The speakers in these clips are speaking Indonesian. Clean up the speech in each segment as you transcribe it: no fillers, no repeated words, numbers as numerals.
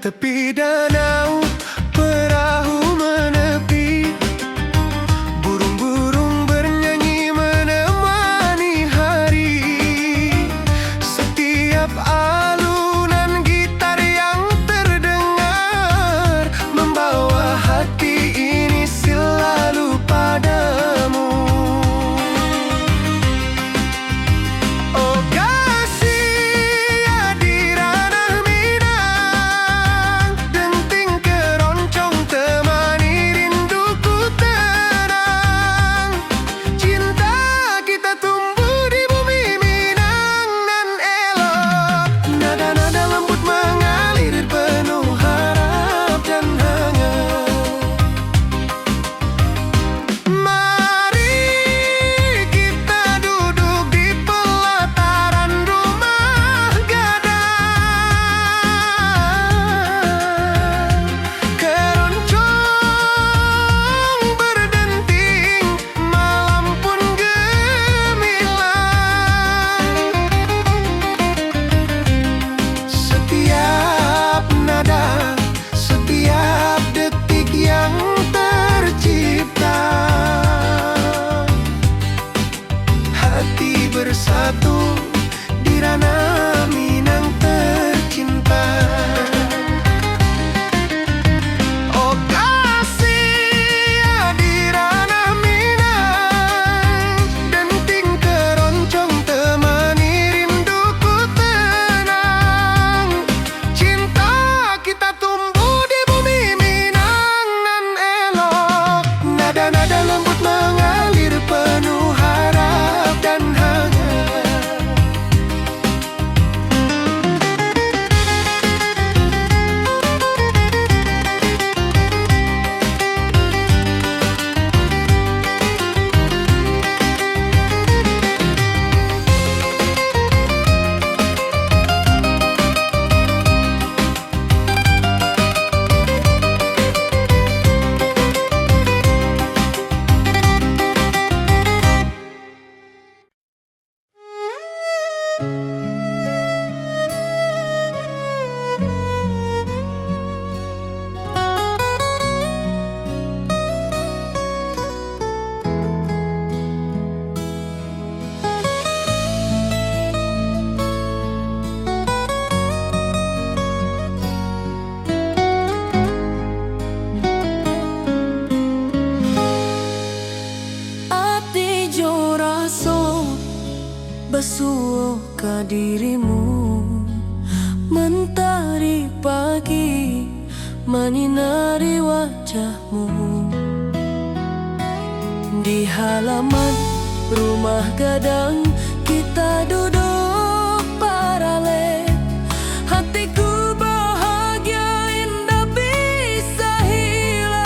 Tepi danau perahu menepi, burung-burung bernyanyi menemani hari. Setiap alunan gitar yang terdengar membawa hati ini selalu padamu. Oh kasih ya di ranah Minang, denting keroncong temani rinduku tenang. Cinta kita tumbuh di bumi Minang nan elok. Nada-nada lembut mengalir penuh harap dan hangat. Mari kita duduk di pelataran rumah gadang. Keroncong berdenting, malam pun gemilang. Setiap nada, setiap detik yang tercipta, hati bersatu di ranah Minang tercinta. Oh kasih ya di ranah Minang, denting keroncong temani rinduku tenang. Cinta kita tumbuh di bumi Minang nan elok. Nada-nada lembut mengalir penuh harap dan hangat. Ati jo raso basuh ka dirimu, mentari pagi menyinari wajahmu. Di halaman rumah gadang kita duduk paralel. Hatiku bahagia indah bisa hilang.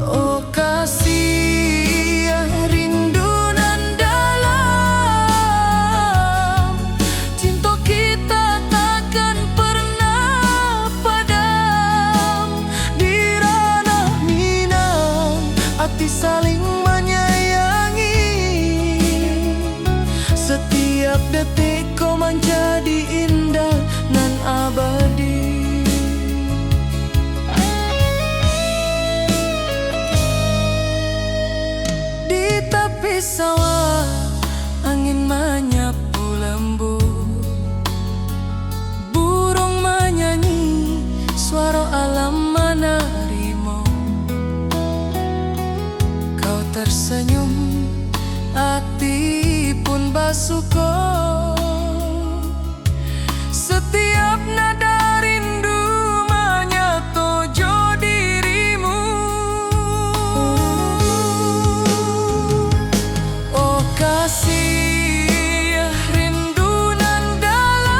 Oh kasih ya rindu nan dalam, cinta kita takkan pernah padam. Di ranah Minang hati saling menyayangi. Setiap detik kau menjadi indah nan abadi. Di tepi sawah angin menyapu lembut, burung menyanyi, suara alam menerimu. Kau tersenyum, hati pun bersyukur. Setiap nada rindu menyatu dirimu. Oh kasih rindu nan dalam,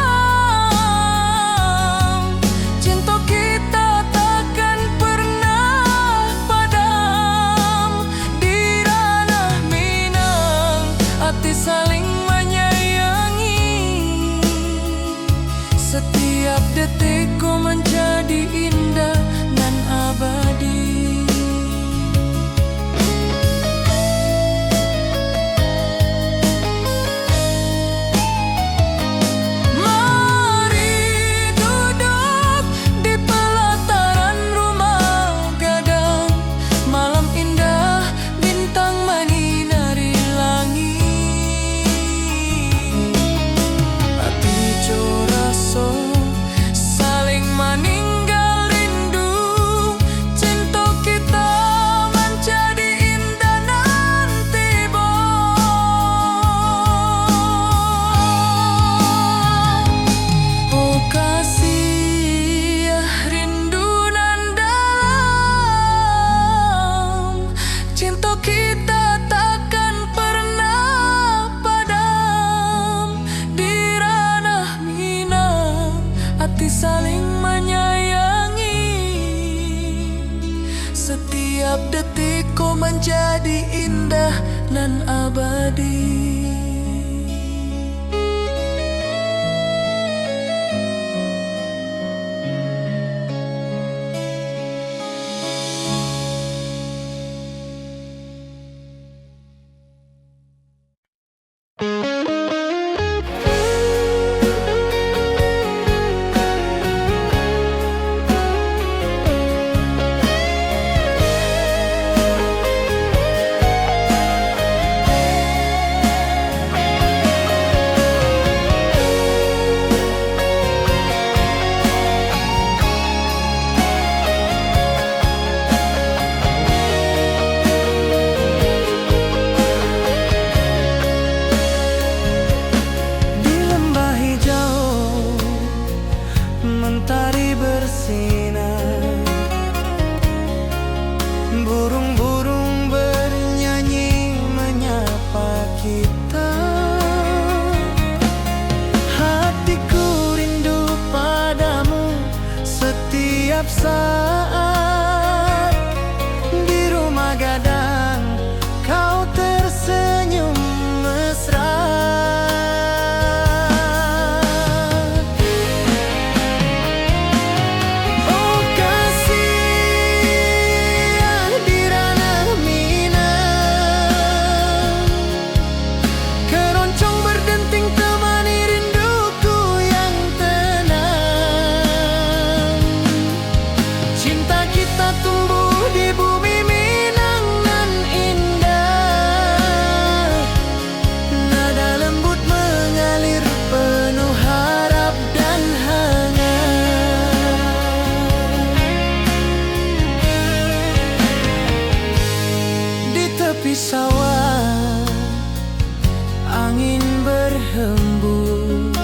cinta kita takkan pernah padam. Di ranah Minang hati saling menyayangi. Setiap detik kau menjadi indah dan abadi. Mari duduk di pelataran rumah gadang, malam indah bintang menyinari langit. Hati coraso saling meninggal rindu, cinta kita menjadi indah nanti bo. Oh kasih rindu nan dalam, cinta kita takkan pernah padam. Di ranah Minang hati saling menyayangi. Setiap detik kau menjadi indah nan abadi. Di lembah hijau mentari bersinar, burung-burung bernyanyi menyapa kita. Hatiku rindu padamu setiap saat. Di rumah gadang kau tersenyum mesra. Oh kasih di ranah Minang, keroncong berdenting temani rinduku yang tenang. Cinta kita tumbuh di bumi Minang nan indah. Nada lembut mengalir penuh harap dan hangat. Di tepi sawah angin berhembus,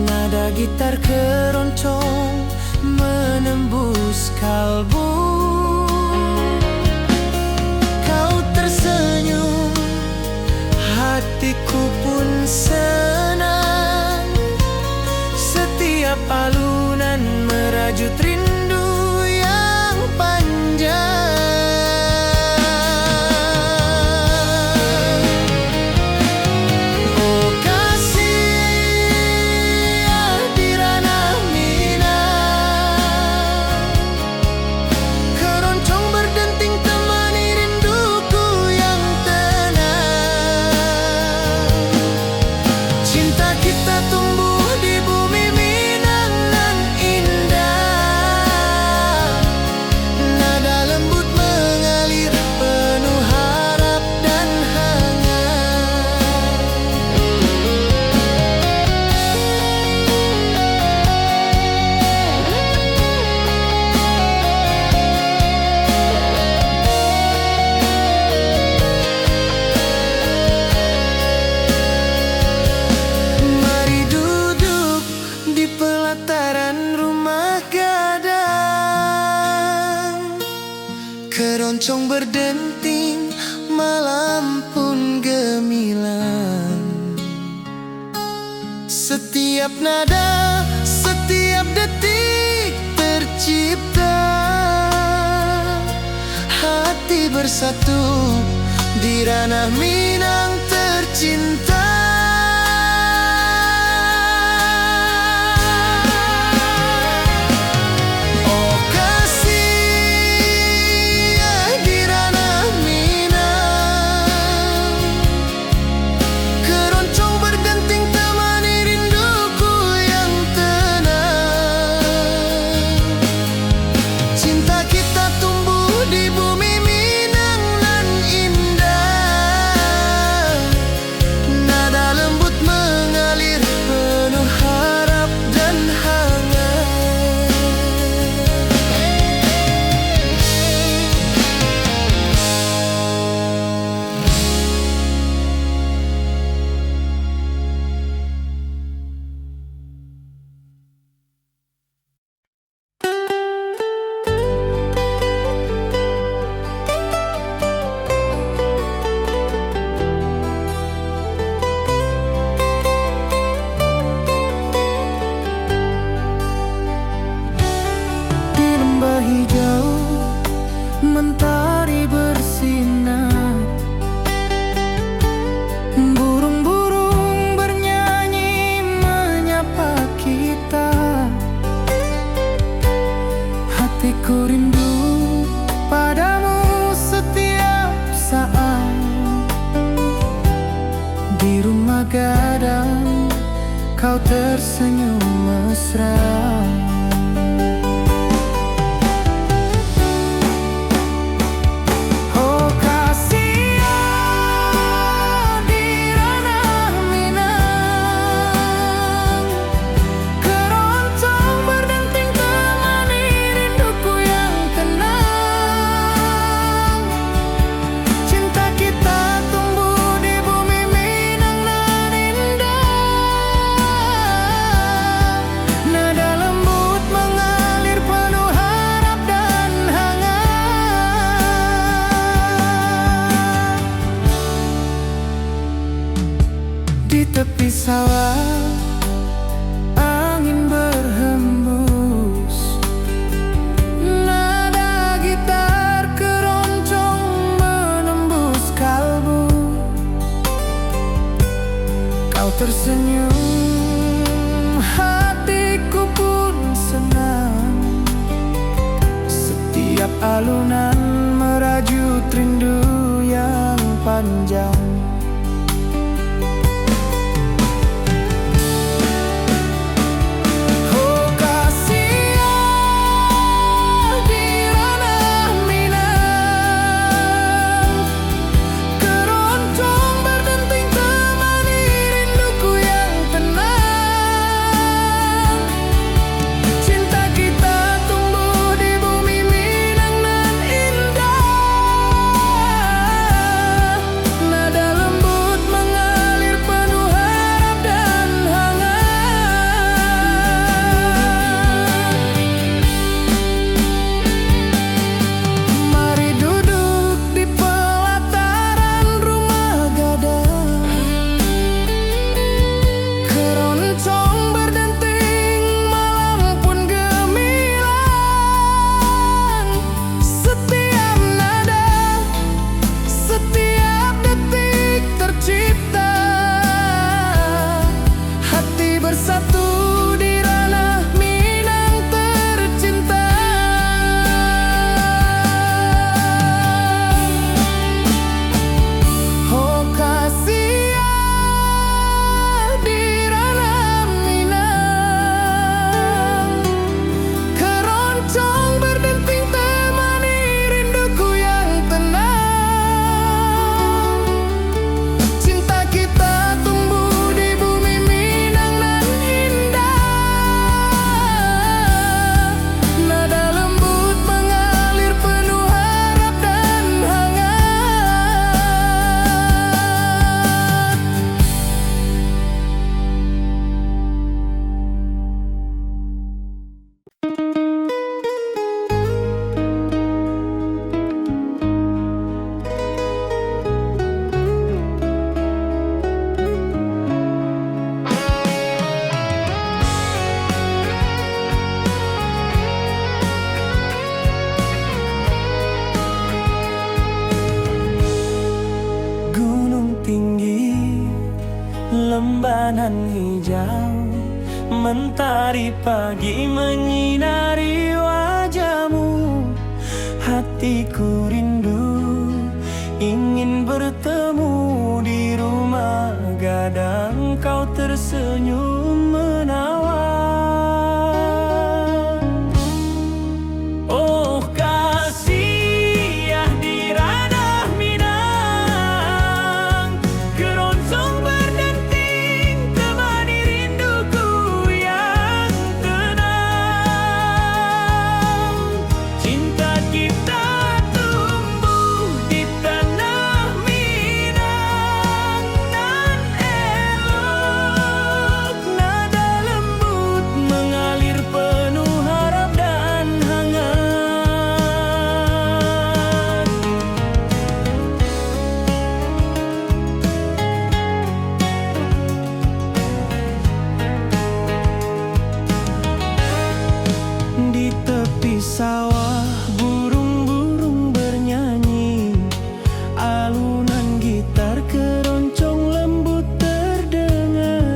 nada gitar keroncong menembus kalbu. Kau tersenyum, hatiku pun senang. Setiap alunan merajut rindu yang panjang. Oh kasih di ranah Minang, keroncong berdenting temani rinduku yang tenang. Setiap nada, setiap detik tercipta, hati bersatu di ranah Minang tercinta. Oh kasih di ranah Minang, keroncong berdenting temani rinduku yang tenang. Cinta kita tumbuh di bumi Minang nan indah, nada lembut mengalir penuh harap dan hangat. Di lembah hijau mentari bersinar, burung-burung bernyanyi menyapa kita. Hatiku rindu padamu setiap saat. Di rumah gadang kau tersenyum mesra. Oh kasih di ranah Minang, keroncong berdenting temani rinduku yang tenang. Cinta kita tumbuh di bumi Minang nan indah, nada lembut mengalir penuh harap dan hangat. Di tepi sawah angin berhembus, nada gitar keroncong menembus kalbu. Kau tersenyum, hatiku pun senang. Setiap alunan merajut rindu yang panjang. Oh kasih di ranah Minang, keroncong berdenting temani rinduku yang tenang. Cinta kita tumbuh di bumi Minang nan indah, nada lembanan hijau, mentari pagi menyinari wajahmu. Hatiku rindu ingin bertemu di rumah gadang, kau tersenyum menawan. Oh kasih ya di ranah Minang, keroncong berdenting temani rinduku yang tenang. Cinta kita tumbuh di tanah Minang nan elok, nada lembut mengalir penuh harap dan hangat. Di tepi sawah burung-burung bernyanyi, alunan gitar keroncong lembut terdengar.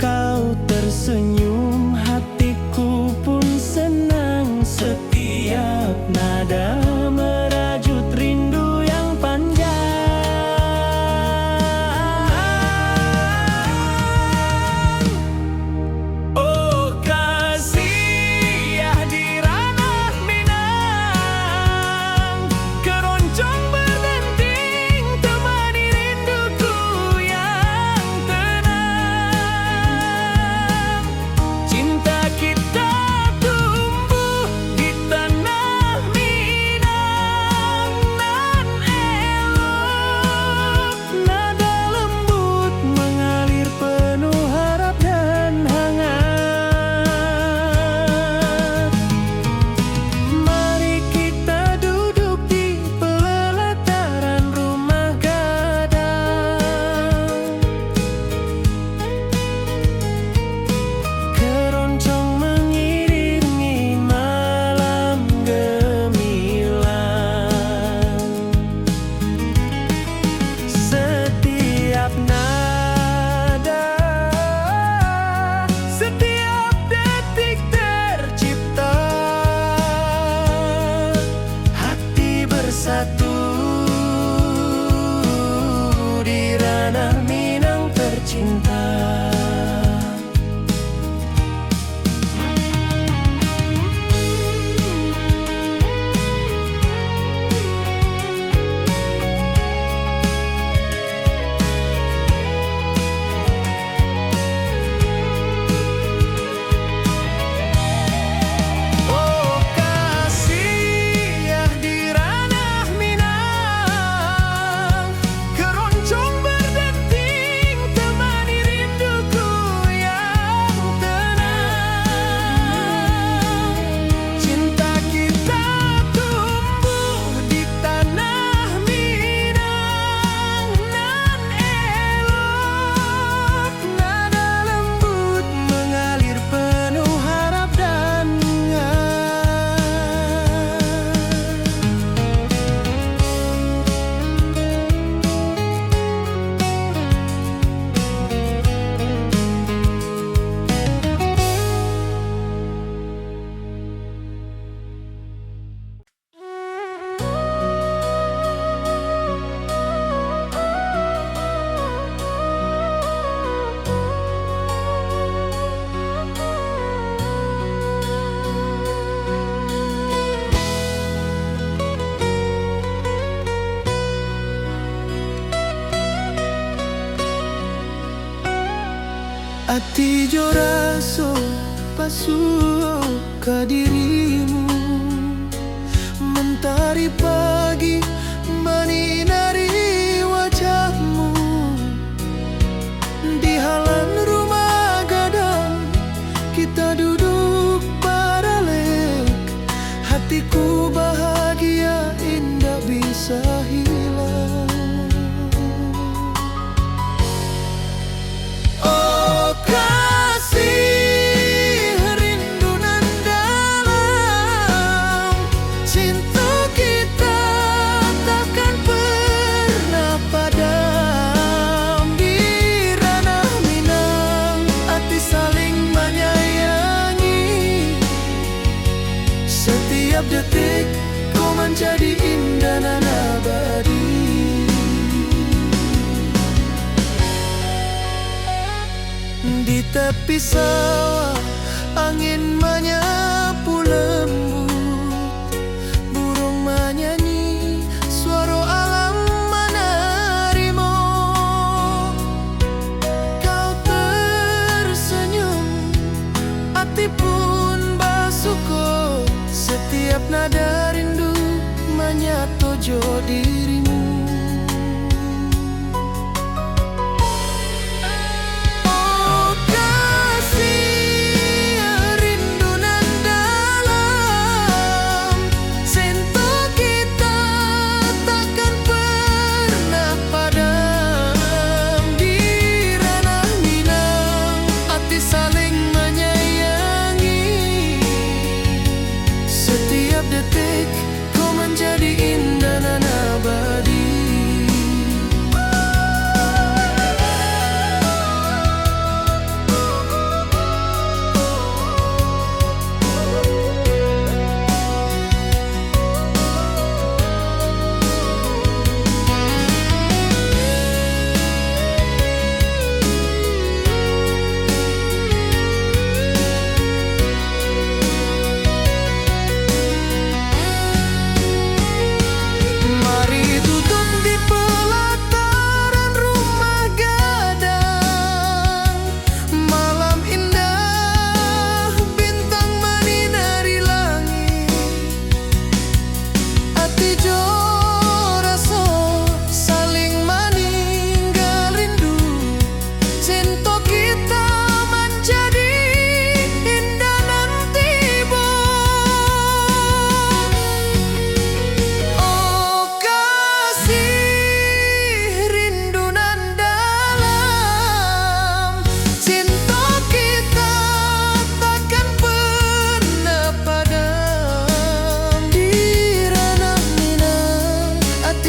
Kau tersenyum, hatiku pun senang. Setiap nada merajut rindu yang panjang. Oh kasih ya di ranah Minang, keroncong berdenting temani rinduku yang tenang. Cinta kita tumbuh di tanah Minang nan elok, nada lembut mengalir penuh harap dan hangat. Mari kita duduk di pelataran rumah gadang, keroncong mengiringi malam gemilang. Setiap nada, setiap detik tercipta, hati bersatu di ranah Minang tercinta. Oh kasih ya di ranah Minang, keroncong berdenting temani rinduku yang tenang. Cinta kita tumbuh di tanah Minang nan elok, nada lembut mengalir penuh harap dan ati jo raso pasuo ka dirimu, mentari pagi menyinari wajahmu. Di halaman rumah gadang kita duduk baralek, hatiku bahagia indah bisa hilang. Oh kasih rindu nan dalam, cinta kita Di tepi sawah angin menyapu lembut, burung menyanyi, suara alam menerimu. Kau tersenyum, hati pun bersyukur, setiap nada rindu menyatu dirimu.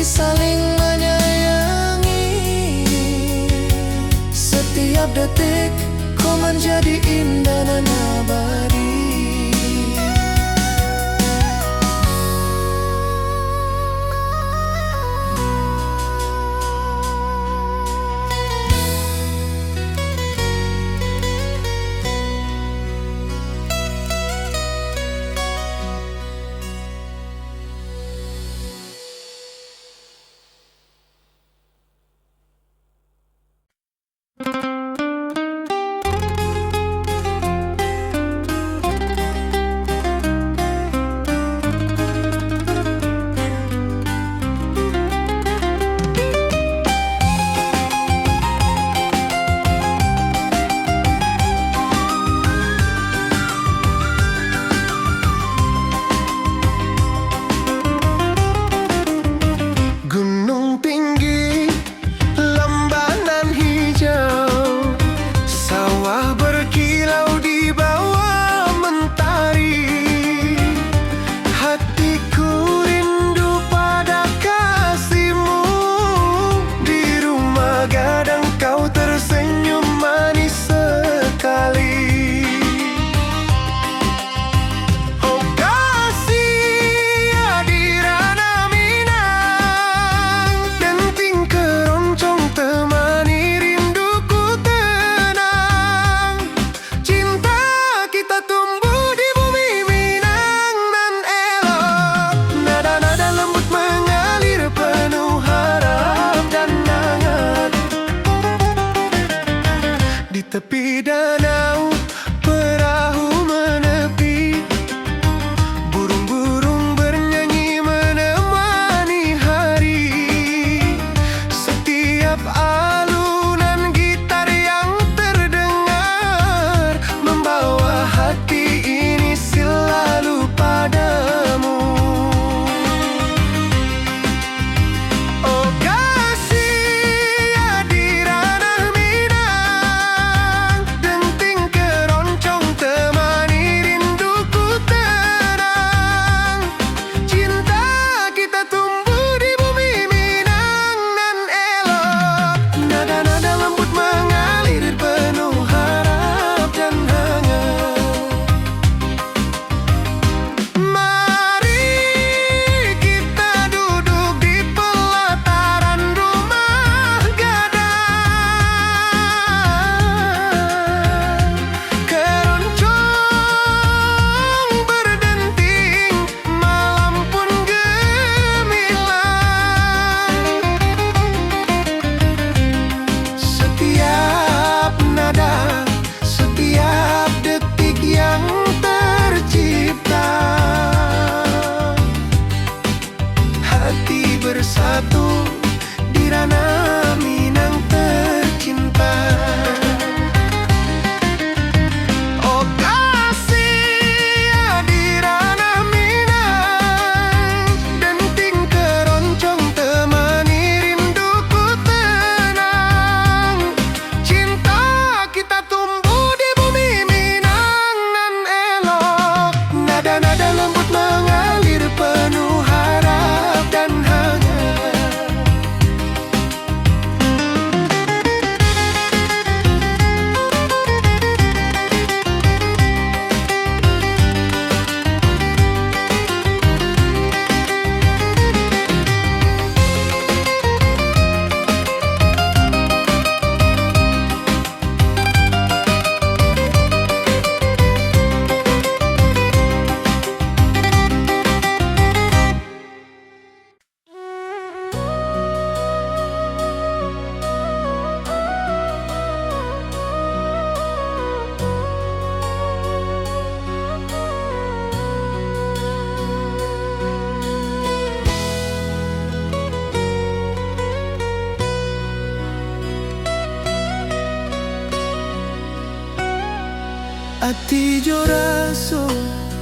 Saling menyayangi, setiap detik kau menjadi indah dan abadi. Tepi danau perahu menepi, burung-burung bernyanyi menemani hari. Setiap alunan gitar yang terdengar membawa hati ini selalu padamu. Oh kasih ya di ranah Minang, Ati jo raso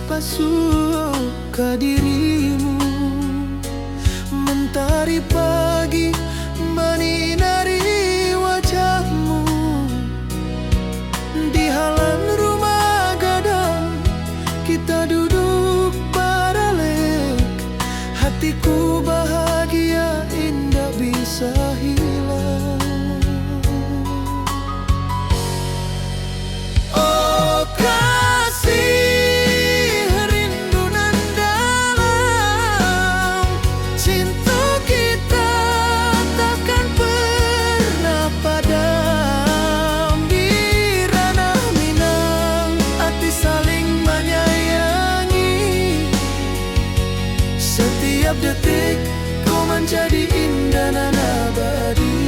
pasuh ke dirimu, mentari pagi menyinari wajahmu. Di halaman rumah gadang kita duduk paralel, hatiku bahagia indah bisa hilang. Oh kasih, rindu nan dalam, cinta kita takkan pernah padam. Di ranah Minang, hati saling menyayangi. Setiap detik kau menjadi indah dan abadi.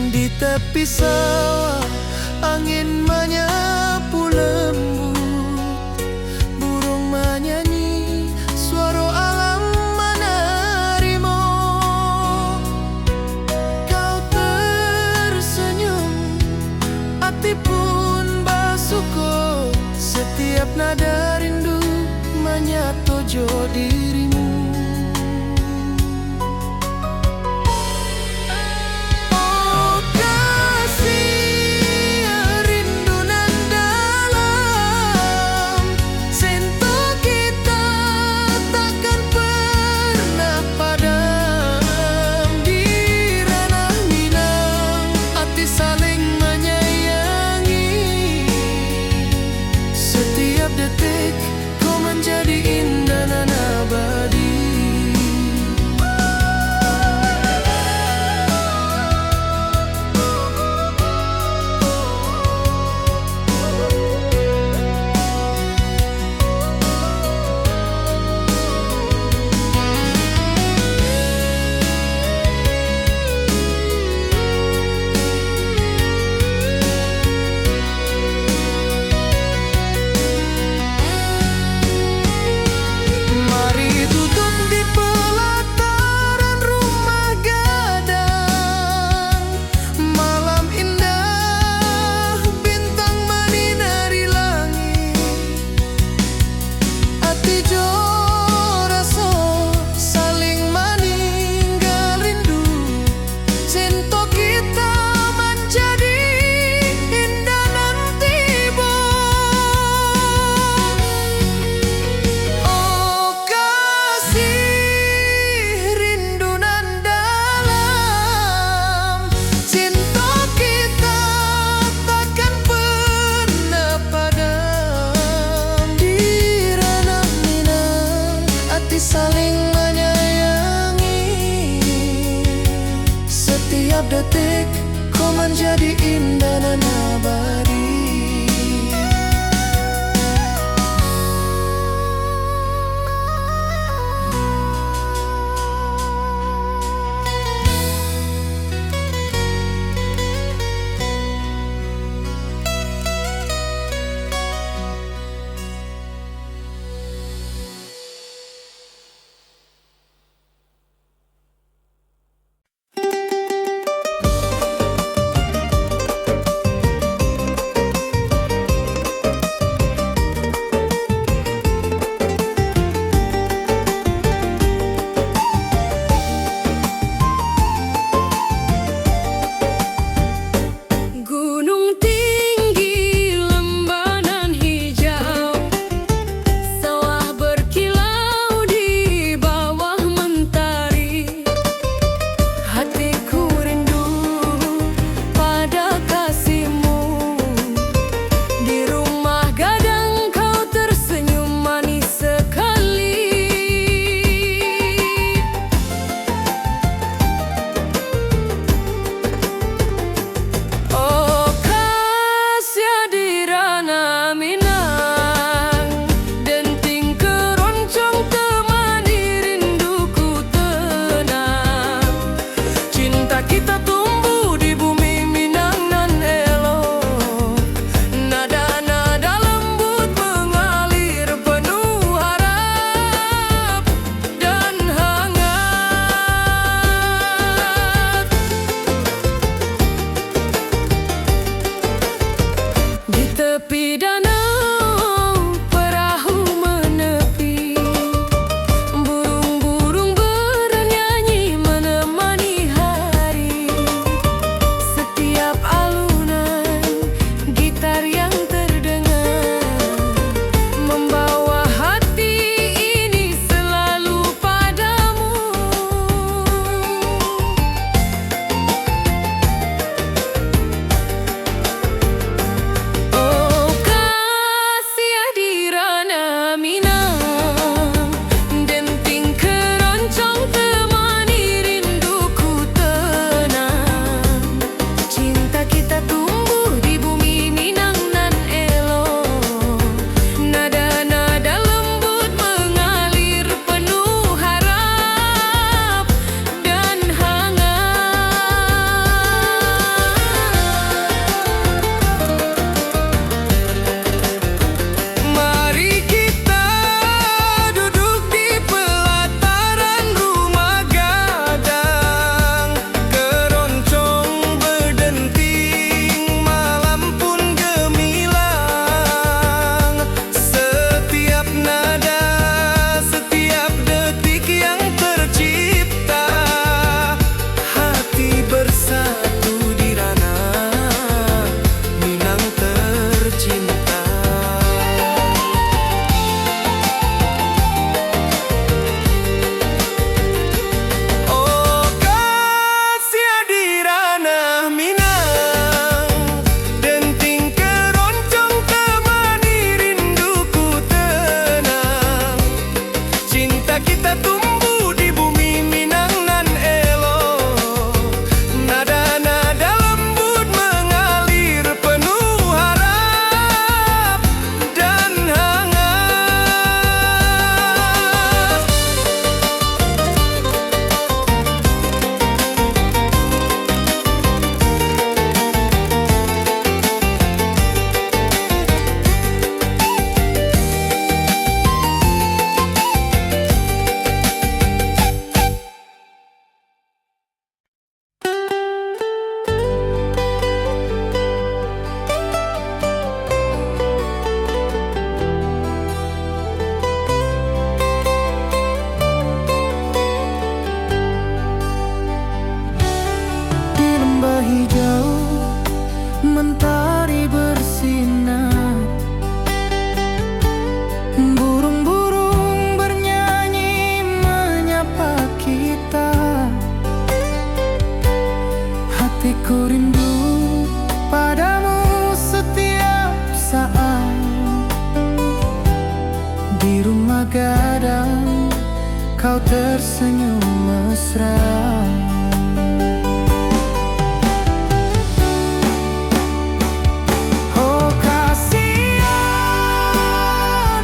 Di tepi sawah angin menyapu lembut, burung menyanyi, suara alam menerima. Kau tersenyum, hati pun bersyukur. Setiap nada rindu menyatu jo dirimu. Oh kasih, rindu nan dalam, cinta kita takkan pernah padam. Di ranah Minang, hati saling menyayangi. Setiap detik kau menjadi indah dan abadi. Mari duduk di pelataran rumah gadang. Malam indah, bintang menyinari langit. Hati jo rasa saling meninggal rindu. Cinta kita menjadi indah nan tiba. Oh kasih, rindu nan dalam, cinta kita takkan pernah padam. Di ranah Minang, hati saling menyayangi. Setiap detik kau menjadi indah dan abadi. hatiku rindu padamu setiap saat. Di rumah gadang kau tersenyum mesra. Oh kasihan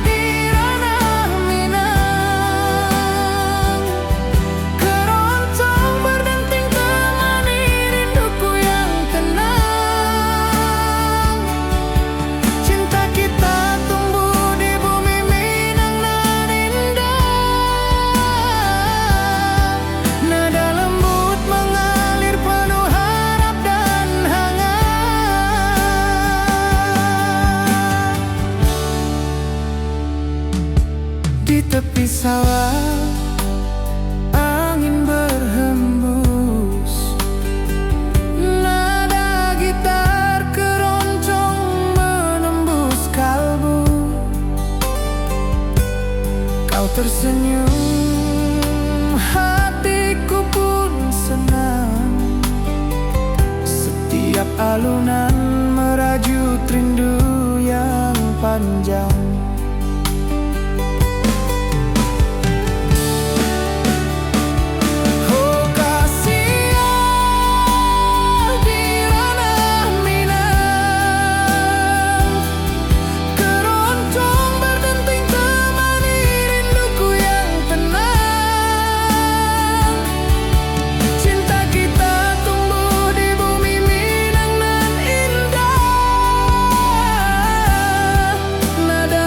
di ranah Minang, keroncong berdenting temani rinduku yang tenang. Cinta kita tumbuh di bumi Minang nan indah. Nada lembut mengalir penuh harap dan hangat. Di tepi sawah angin berhembus, nada gitar keroncong menembus kalbu. Kau tersenyum, hatiku pun senang. Setiap alunan merajut rindu yang panjang. Oh kasihan di ranah Minang, keroncong berdenting temani rinduku yang tenang. Cinta kita tumbuh di bumi Minang nan indah. Nada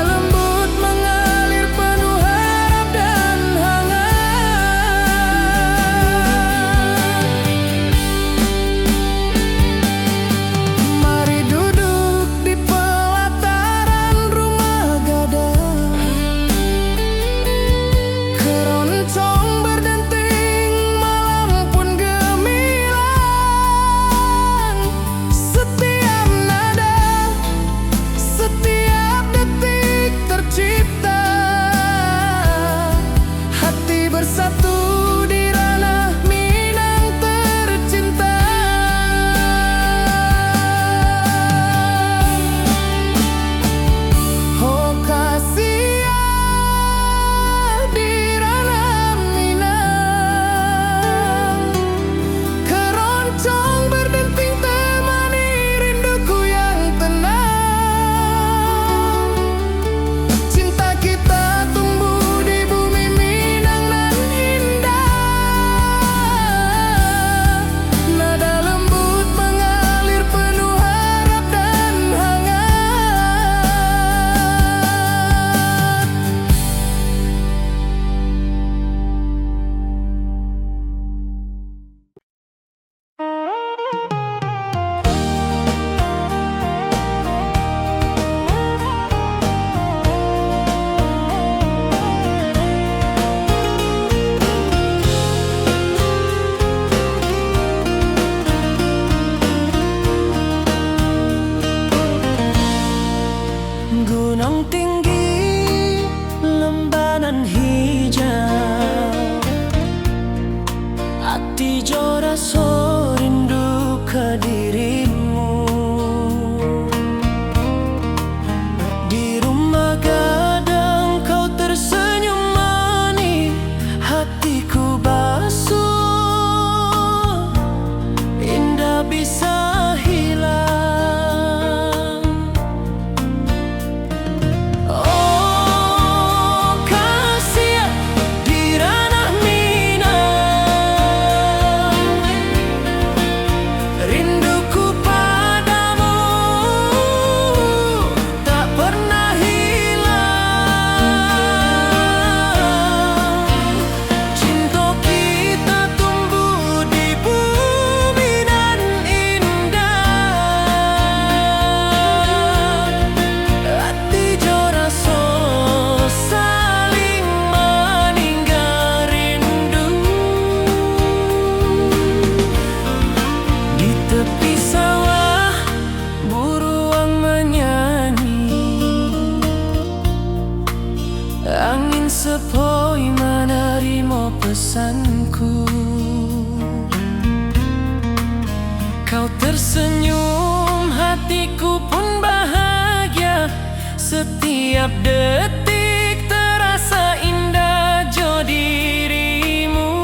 Kau tersenyum, hatiku pun bahagia. Setiap detik terasa indah jo dirimu.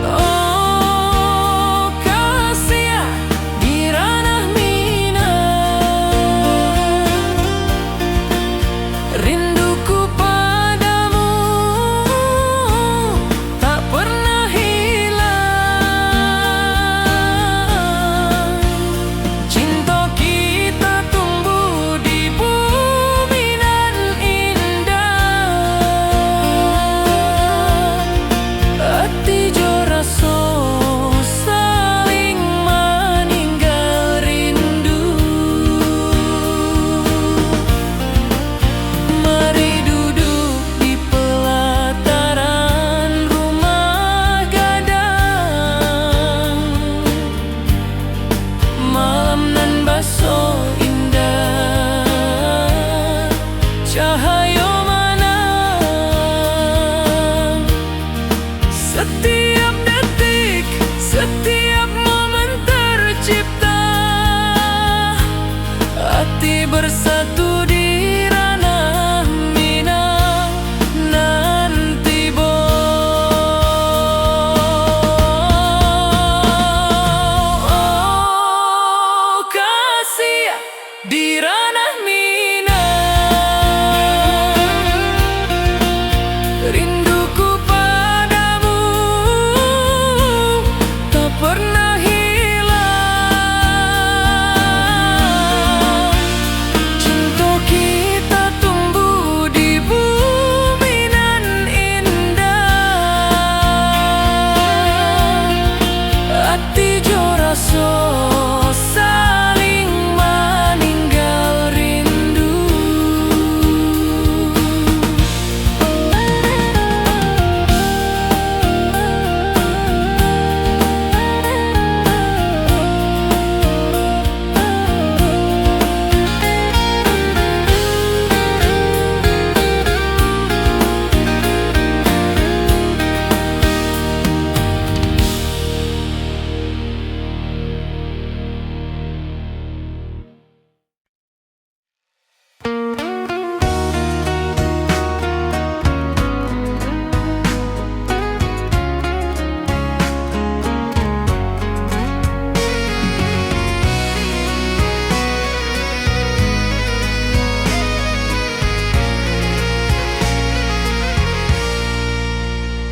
Oh kasih di ranah minang, rinduku padamu tak pernah hilang. Cinta kita tumbuh di bumi nan indah. Hati jo rasa saling meninggal rindu. Mari duduk di pelataran rumah gadang. Malam nan baso indah, cahaya manang. Setiap detik, setiap momen tercipta. Hati bersatu di ranah minang nanti bo. Oh kasih di ranah minang, rinduku padamu tak pernah hilang. Cinta kita tumbuh di bumi nan indah. Hati jo rasa saling meninggal rindu.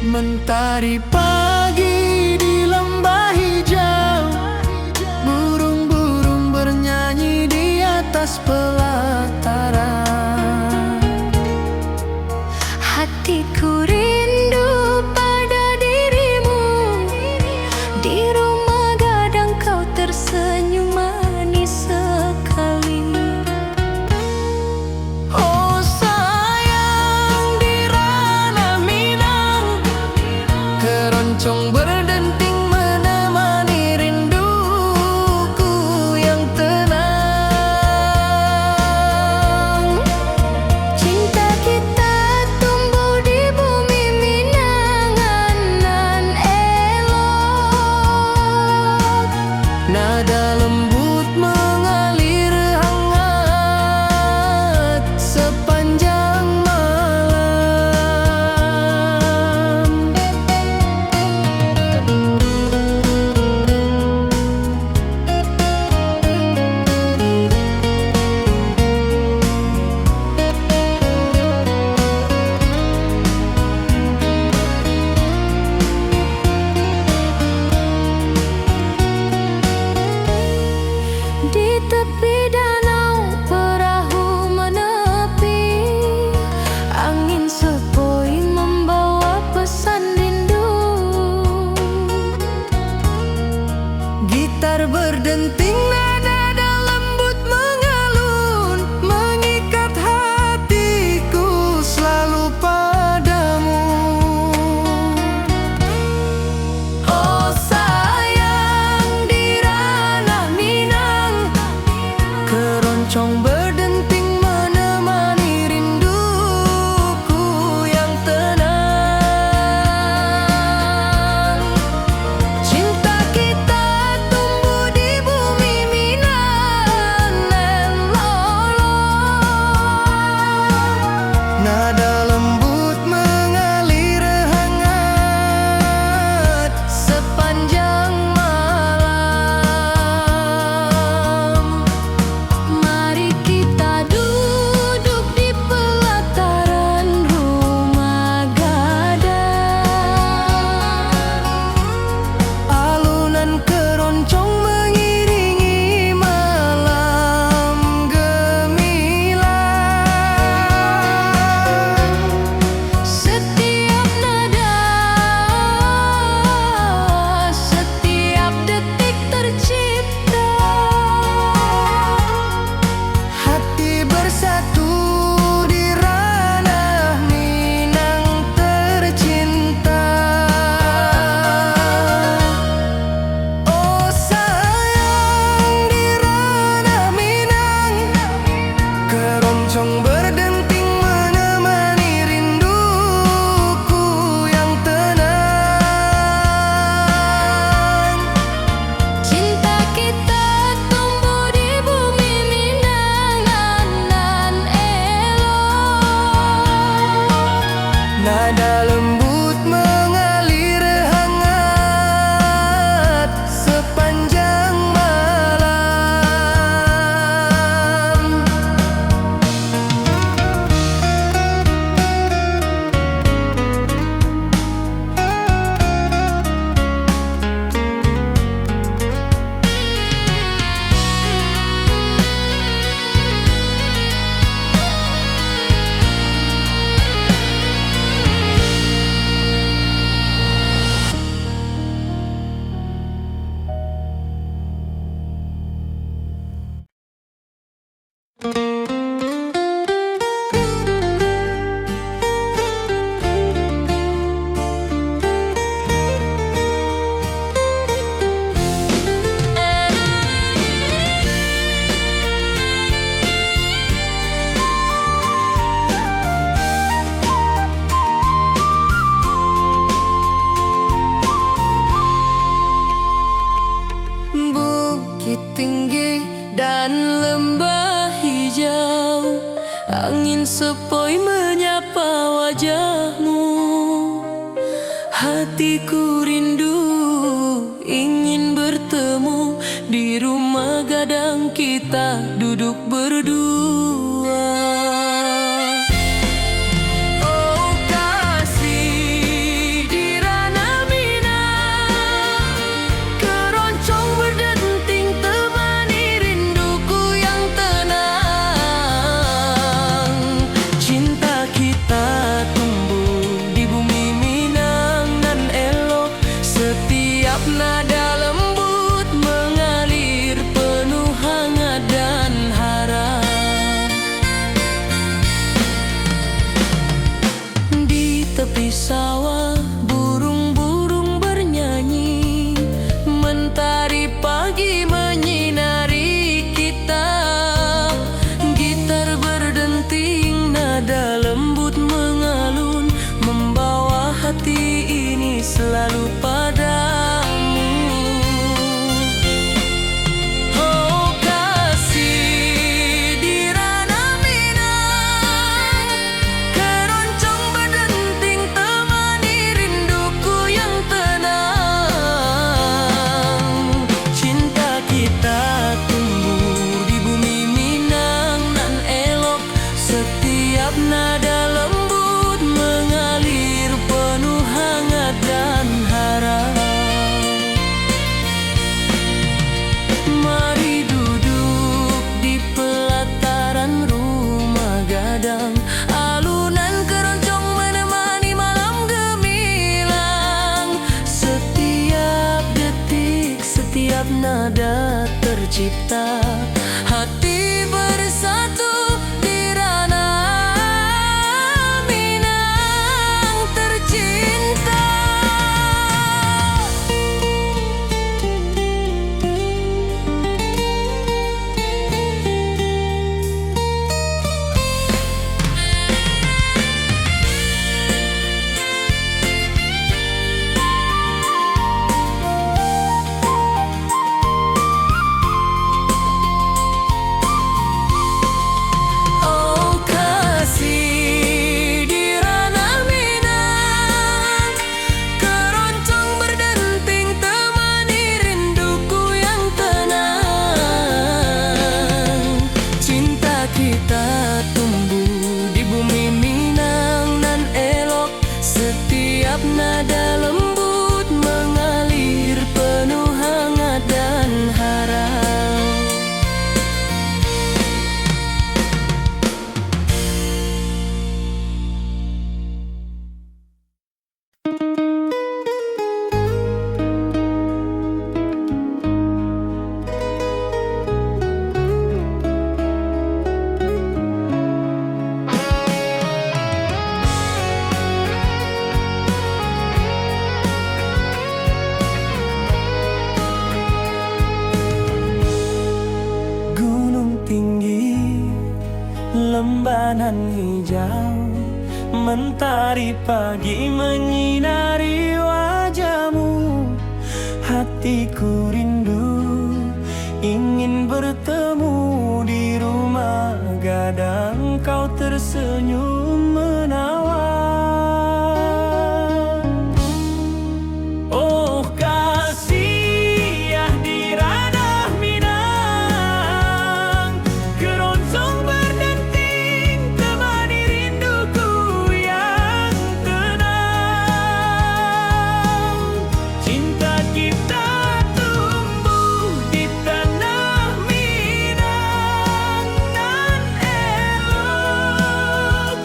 Mentari pagi di lembah hijau, burung-burung bernyanyi di atas pelataran. Hatiku rindu pada dirimu, di rumah gadang kau tersenyum manis sekali. Oh sayang di ranah minang, keron Hatiku rindu ingin bertemu di rumah gadang kita duduk berdua. Oh kasih di ranah Minang, keroncong berdenting temani rinduku yang tenang. Cinta kita tumbuh di bumi Minang nan elok, setiap nada lembut mengalir penuh hangat dan harap. Di tepi sawah burung-burung bernyanyi, mentari pagi menyinari kita. Gitar berdenting, nada lembut mengalun, membawa hati ini selalu padamu. Oh kasih di ranah Minang, keroncong berdenting temani rinduku yang tenang. Cinta kita tumbuh di bumi Minang nan elok, setiap nada lembut mengalir penuh hangat dan harap. Mari duduk di pelataran rumah gadang, alunan keroncong menemani malam gemilang. Setiap detik, setiap nada tercipta, hati bersatu di ranah Minang tercinta. Oh kasih di ranah Minang, keroncong berdenting temani rinduku yang tenang. Cinta kita tumbuh di bumi Minang nan elok, setiap nada lembut mengalir penuh hangat dan harap. Gunung tinggi, lembanan hijau, mentari pagi menyinari wajahmu. Hatiku rindu ingin bertemu di rumah gadang, kau tersenyum menawan. Oh kasih ya di ranah Minang, keroncong berdenting temani rinduku yang tenang. Cinta kita tumbuh di tanah Minang nan elok,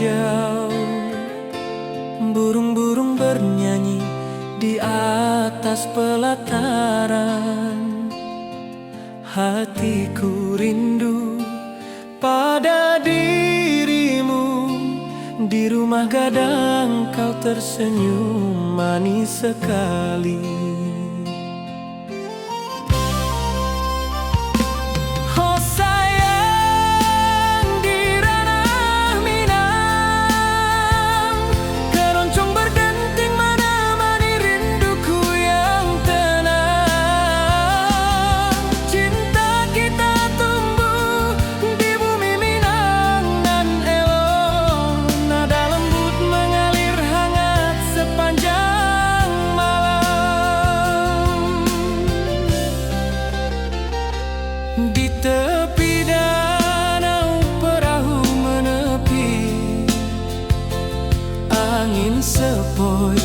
hijau. Burung-burung bernyanyi di atas pelataran. Hatiku rindu pada dirimu. Di rumah gadang kau tersenyum manis sekali. Oh sayang, di ranah Minang, keroncong berdenting menemani rinduku yang tenang. Cinta kita tumbuh di bumi Minang nan elok. Nada lembut mengalir hangat sepanjang malam. Di tepi danau perahu menepi, angin sepoi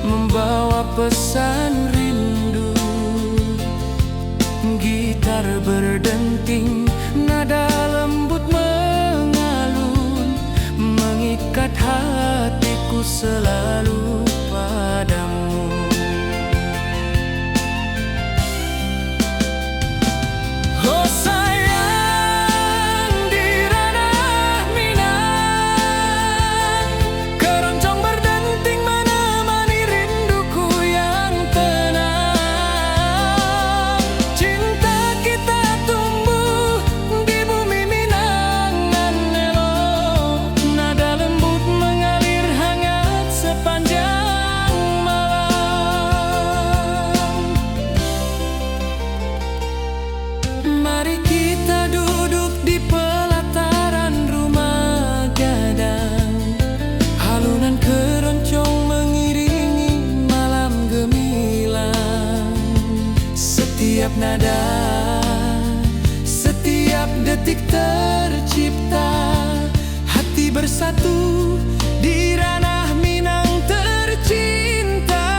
membawa pesan rindu. Gitar berdenting, nada lembut mengalun, mengikat hatiku selalu padamu. Oh sayang, di ranah Minang, keroncong berdenting menemani rinduku yang tenang. Cinta kita tumbuh di bumi Minang nan elok. Nada lembut mengalir hangat sepanjang malam. Mari kita duduk di pelataran rumah gadang. Halunan keroncong mengiringi malam gemilang. Setiap nada, setiap detik tercipta. Hati bersatu di ranah Minang tercinta.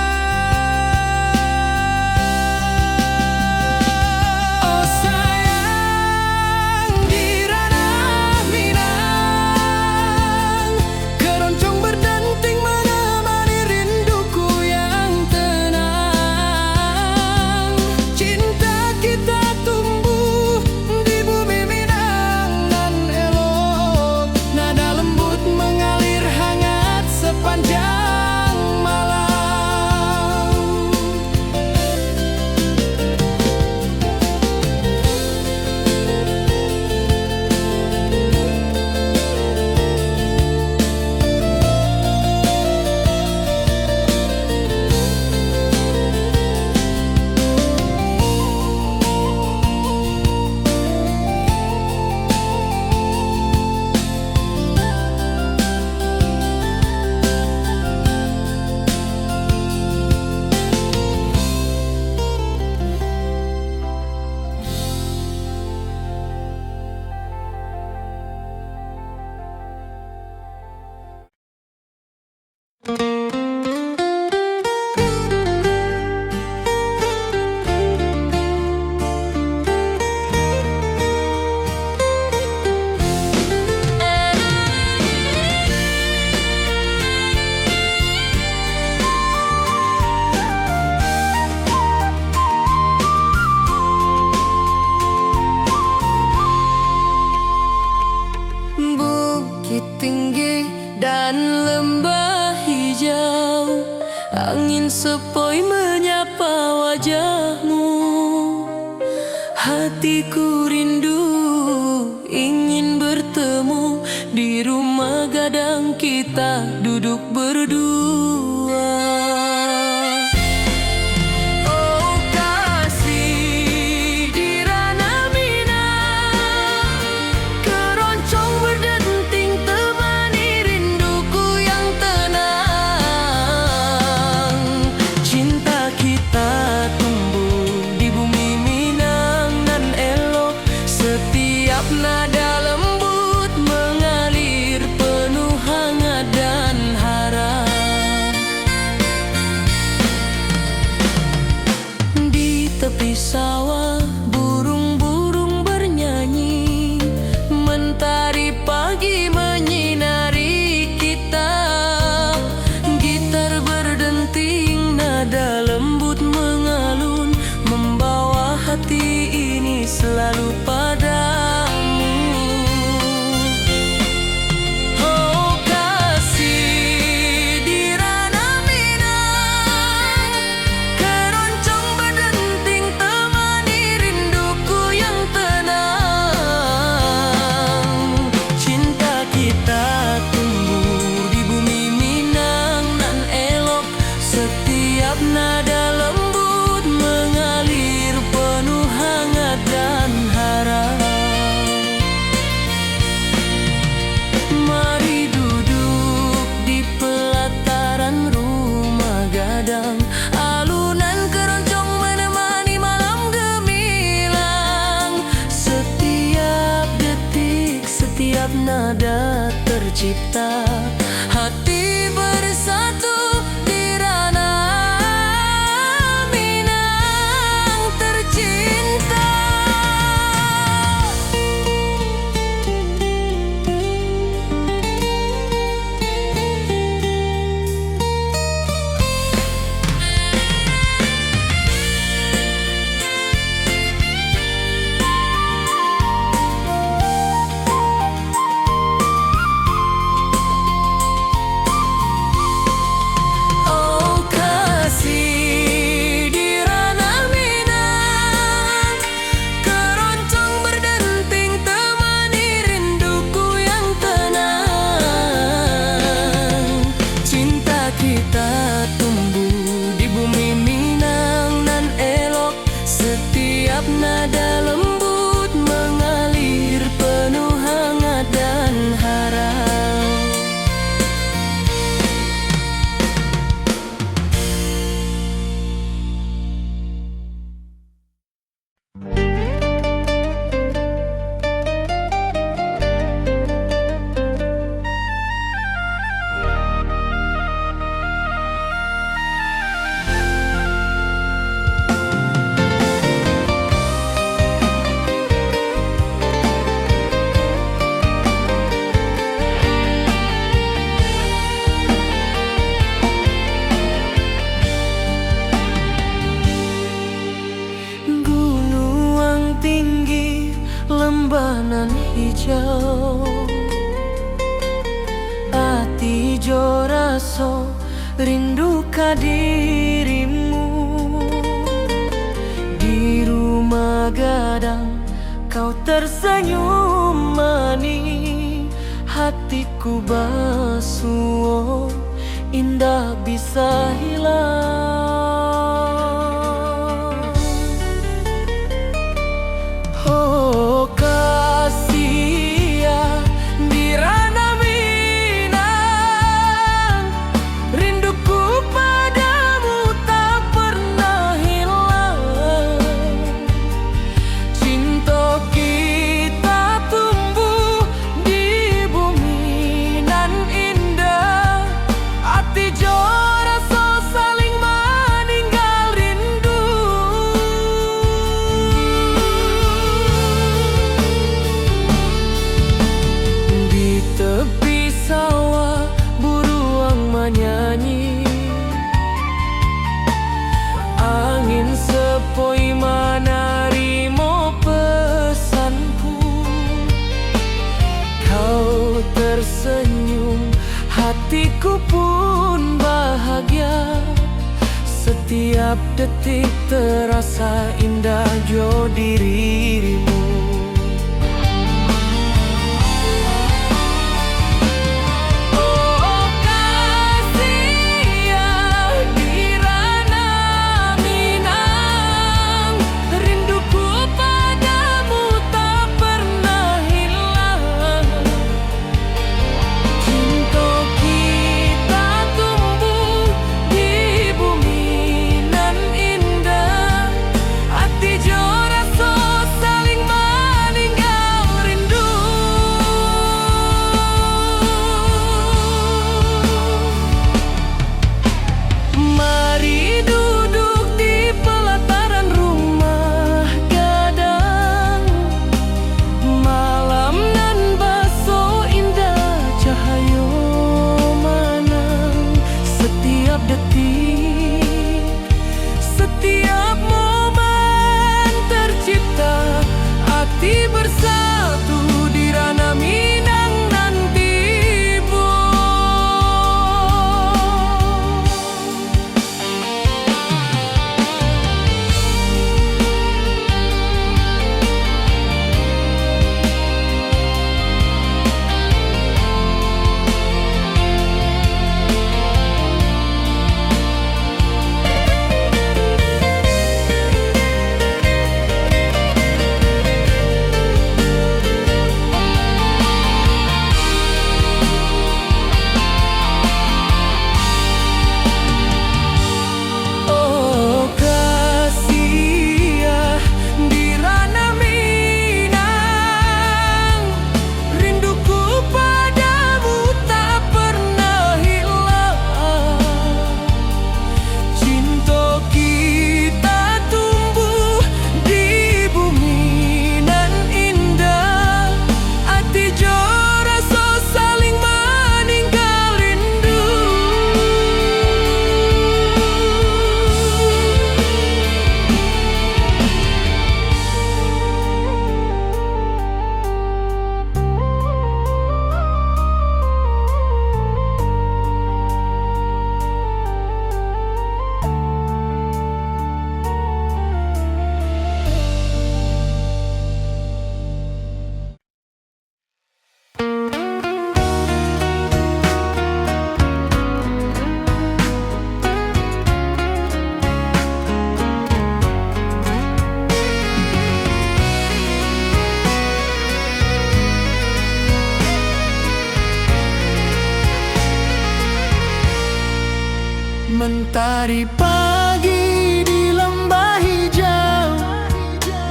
Oh sayang, di ranah Minang, keroncong berdenting menemani rinduku yang tenang. Cinta kita tumbuh di bumi Minang nan elok. Nada lembut mengalir hangat sepanjang malam. Bukit tinggi dan lembah hijau, angin sepoi menyapa wajahmu. Hatiku rindu ingin bertemu di rumah gadang kita duduk berdua. Oh kasih, di ranah Minang, keroncong berdenting temani rinduku yang tenang. Cinta kita tumbuh di bumi Minang nan elok. Setiap nada lembut mengalir penuh hangat dan harmoni. nada tercipta, hati bersatu di ranah Minang tercinta. Nada lembut mengalir penuh hangat dan harap. Lembanan hijau, ati jo raso rindu ka dirimu. Di rumah gadang kau tersenyum manis, hatiku basuh indah bisa hilang. Oh kasih ya di ranah Minang, rinduku padamu tak pernah hilang. Cinta kita tumbuh di bumi nan indah, hati jo rasa saling meninggal rindu. Tepi sawah buruang menyanyi, angin sepoi menarimo pesanku. Kau tersenyum, hatiku pun bahagia. Setiap detik terasa indah jo dirimu. Hati jo Pagi-pagi di lembah hijau,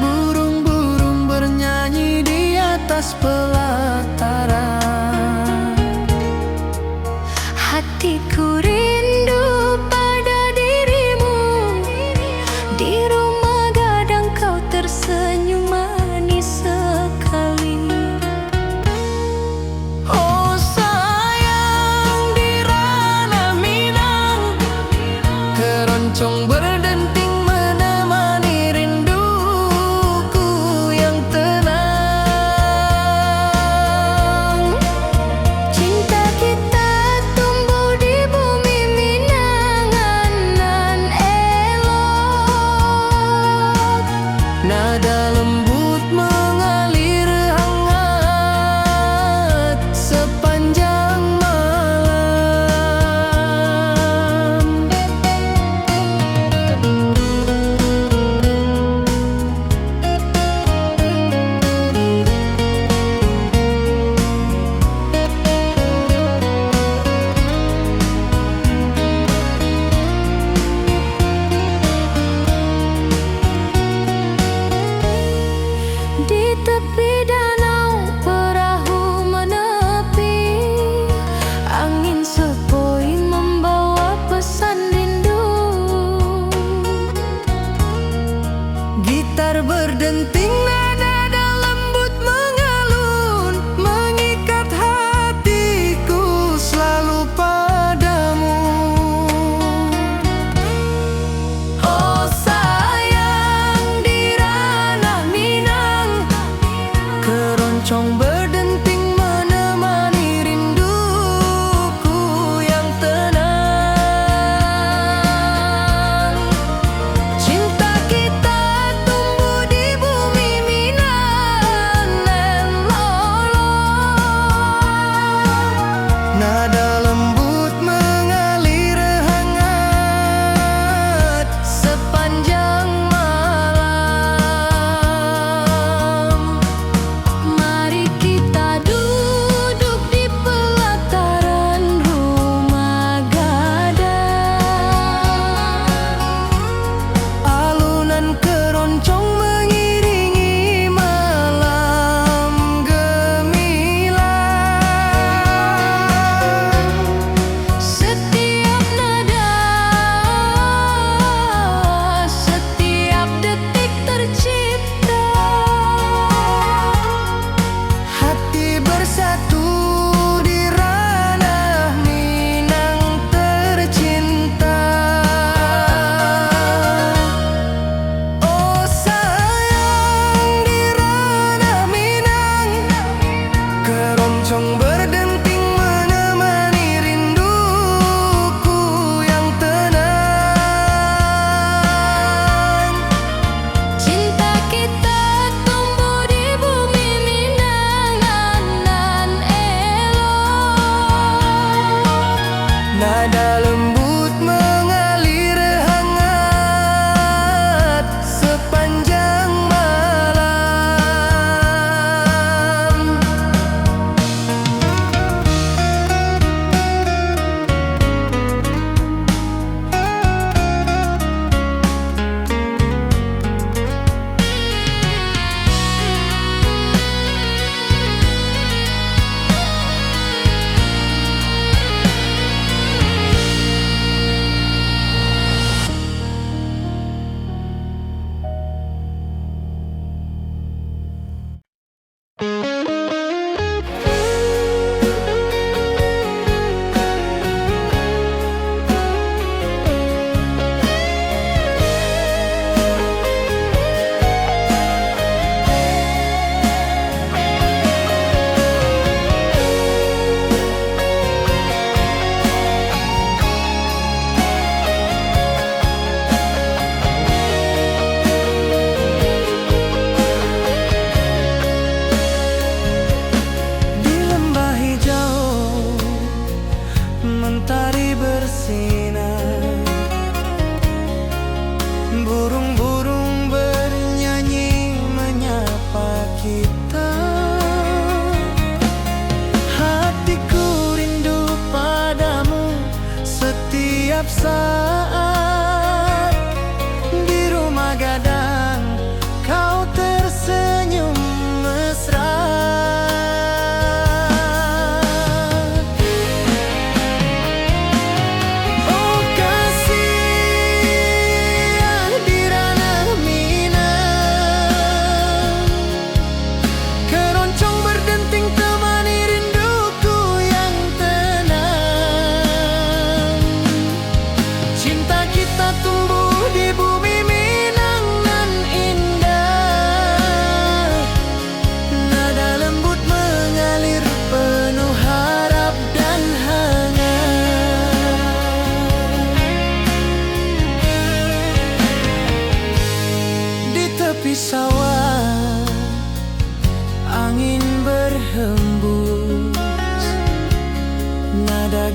burung-burung bernyanyi di atas pelataran. Hatiku rindu pada dirimu, di rumah gadang kau tersenyum manis sekali. Oh sayang, di ranah Minang, keroncong berdenting menemani rinduku yang tenang. Cinta kita tumbuh di bumi Minang nan elok. Nada lembut mengalir hangat sepanjang malam. Di tepi danau perahu menepi, angin sepoi membawa pesan rindu. Gitar berdenting, nada lembut mengalun, mengikat hatiku selalu padamu. Oh sayang, di ranah Minang, keroncong berdenting menemani rinduku yang tenang. Cinta kita tumbuh di bumi Minang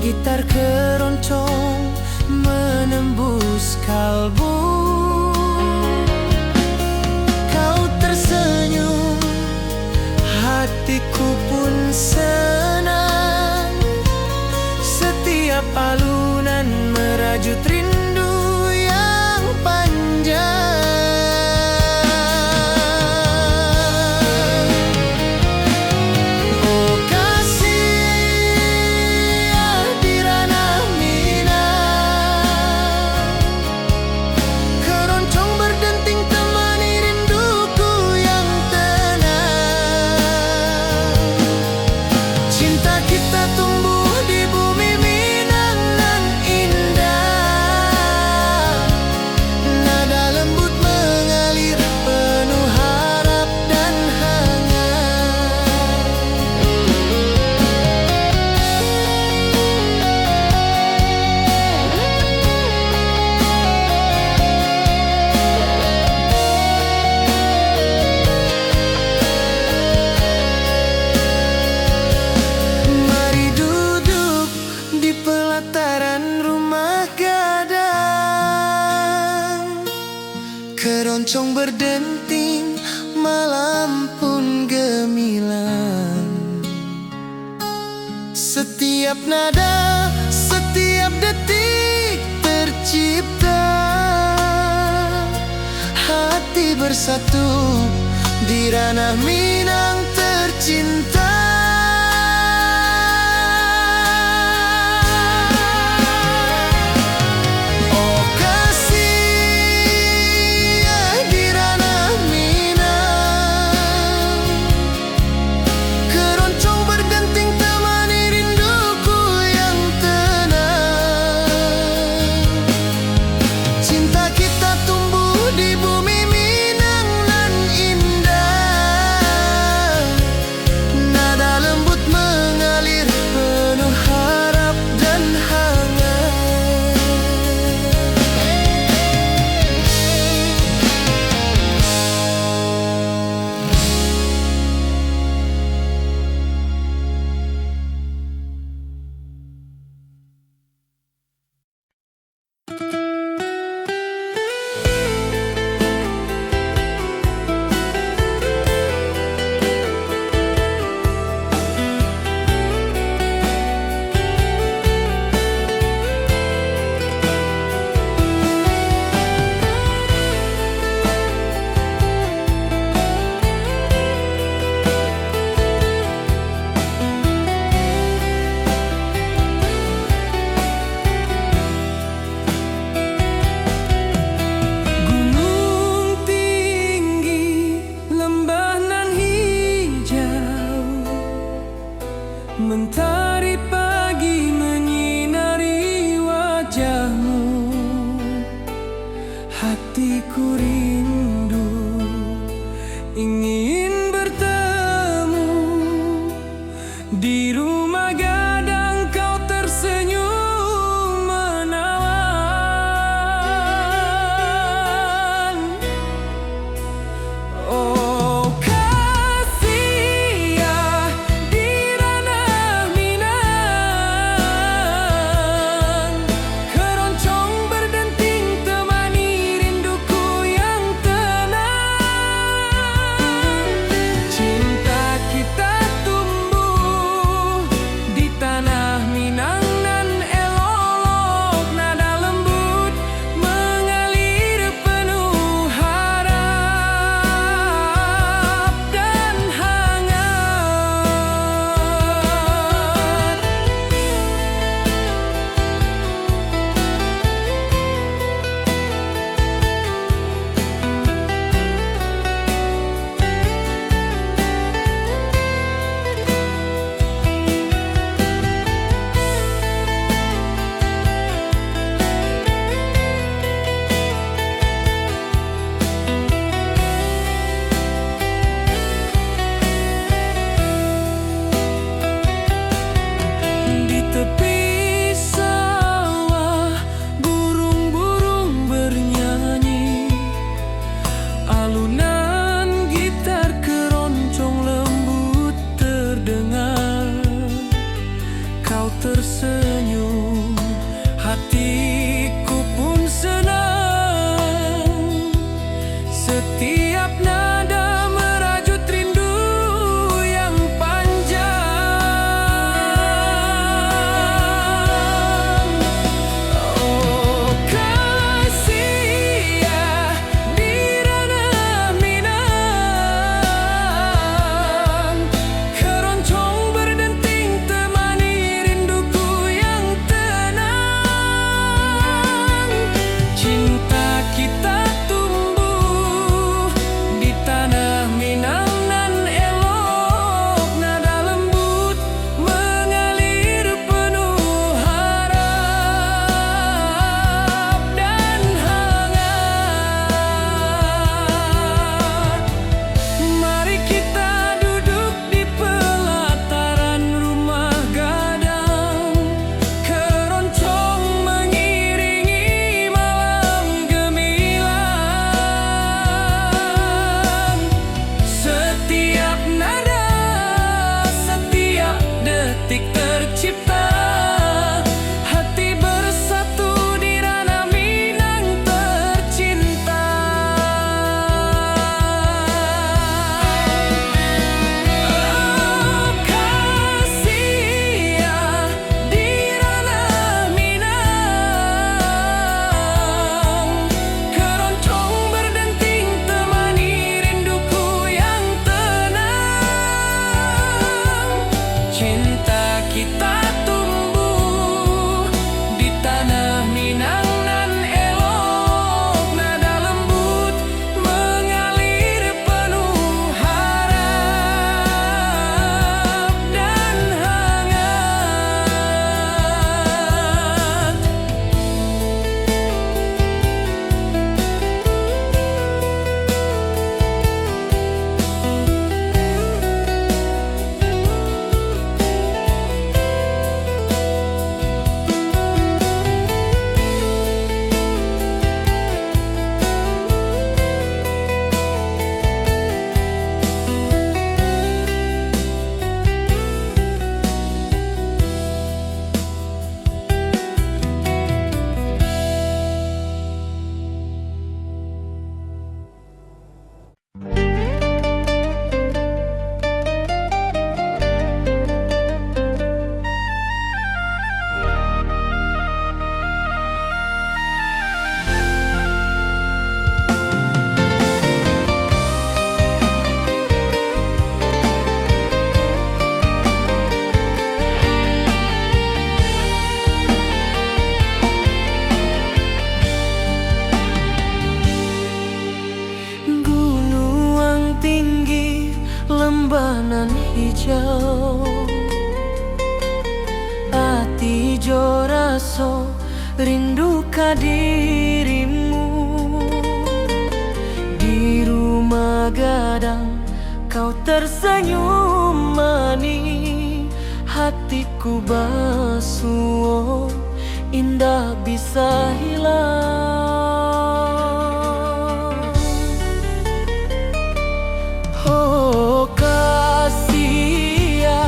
gitar keroncong menembus kalbu. Kau tersenyum, hatiku pun senang. Setiap alunan merajut rindu yang panjang. Keroncong berdenting, malam pun gemilang. Setiap nada, setiap detik tercipta. Hati bersatu di ranah Minang tercinta. nan hijau. Ati jo raso rindu ka dirimu. Di rumah gadang kau tersenyum manis. Hatiku basuh, indah bisa hilang. Oh kasih ya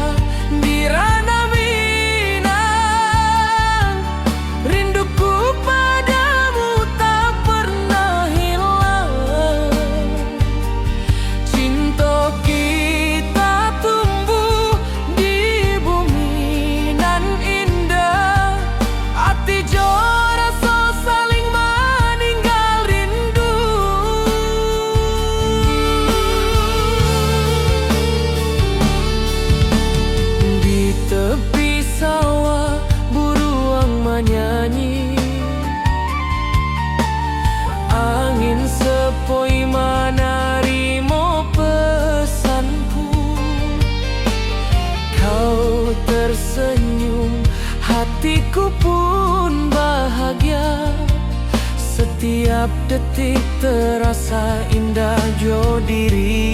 di ranah Minang, rinduku padamu tak pernah hilang. Cinta kita tumbuh di bumi nan indah. Hati jo rasa saling meninggal rindu. Di tepi sawah buruang menyanyi, angin sepoi menarimo pesanku. Kau tersenyum, hatiku pun bahagia. Setiap detik terasa indah jo diri.